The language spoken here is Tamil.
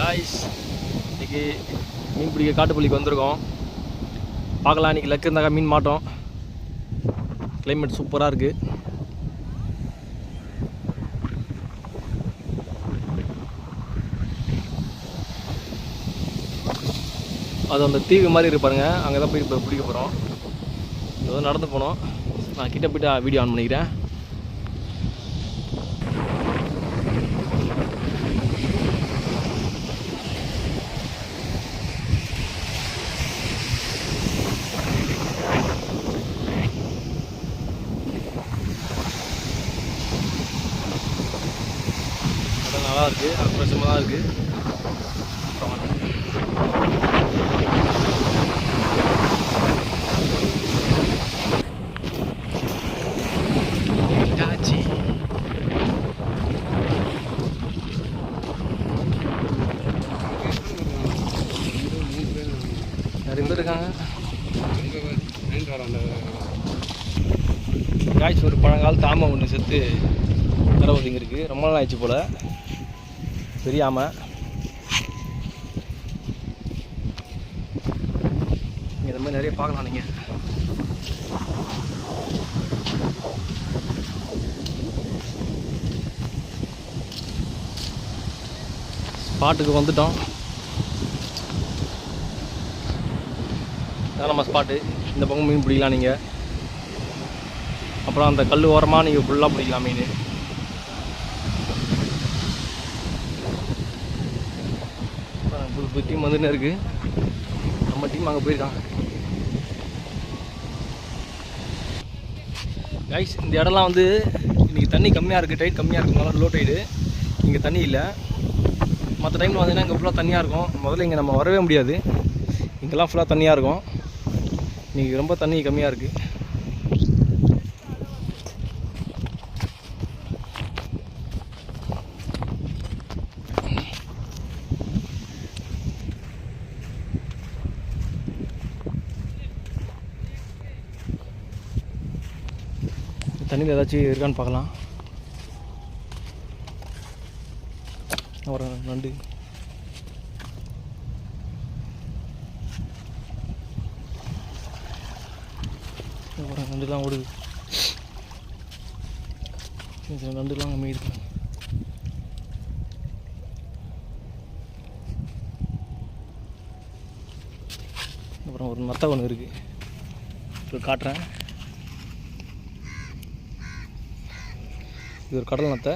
காய்ஸ், இன்றைக்கி மீன் பிடிக்க காட்டுப்பள்ளிக்கு வந்திருக்கோம். பார்க்கலாம், இன்றைக்கி லக்கு இருந்தாக்கா மீன் மாட்டோம். கிளைமேட் சூப்பராக இருக்குது. அது அந்த தீவு மாதிரி இருப்பாருங்க, அங்கே தான் போய் இப்போ பிடிக்க போகிறோம். ஏதோ நடந்து போனோம். நான் கிட்ட போய்ட்டு வீடியோ ஆன் பண்ணிக்கிறேன். நல்லா இருக்குது, அப்ரேஷமாக தான் இருக்குது. நிறைய பேர் இருக்காங்க. காய்ச்சி ஒரு பழங்கால தாமை ஒன்று செத்து தர ஒதுங்க இருக்குது. ரொம்ப நாள் ஆயிடுச்சு போல், தெரியாமல். இந்த மாதிரி நிறைய பார்க்கலாம் நீங்கள். ஸ்பாட்டுக்கு வந்துட்டோம். இதான் நம்ம ஸ்பாட்டு. இந்த பக்கம் மீன் பிடிக்கலாம் நீங்கள். அப்புறம் அந்த கல் ஓரமாக நீங்கள் ஃபுல்லாக பிடிக்கலாம் மீன். புது டீம் வந்துன்னு இருக்குது. நம்ம டீம் அங்கே போயிருக்காங்க. கைஸ், இந்த இடம்லாம் வந்து இன்றைக்கி தண்ணி கம்மியாக இருக்குது, டைட் கம்மியாக இருக்குதுனால லோ டைடு. இங்கே தண்ணி இல்லை. மற்ற டைமில் வந்தீங்கன்னா இங்கே ஃபுல்லாக தண்ணியாக இருக்கும். முதல்ல இங்கே நம்ம வரவே முடியாது. இங்கெல்லாம் ஃபுல்லாக தண்ணியாக இருக்கும். இன்றைக்கி ரொம்ப தண்ணி கம்மியாக இருக்குது. தண்ணியில் ஏதாச்சும் இருக்கான்னு பார்க்கலாம். ஒரு நண்டு நண்டுலாம் ஓடுது. சில நண்டுலாம் அங்கே இருக்கு. அப்புறம் ஒரு நத்தை ஒன்று இருக்குது, இப்போ காட்டுறேன். இது ஒரு கடல் நத்தை.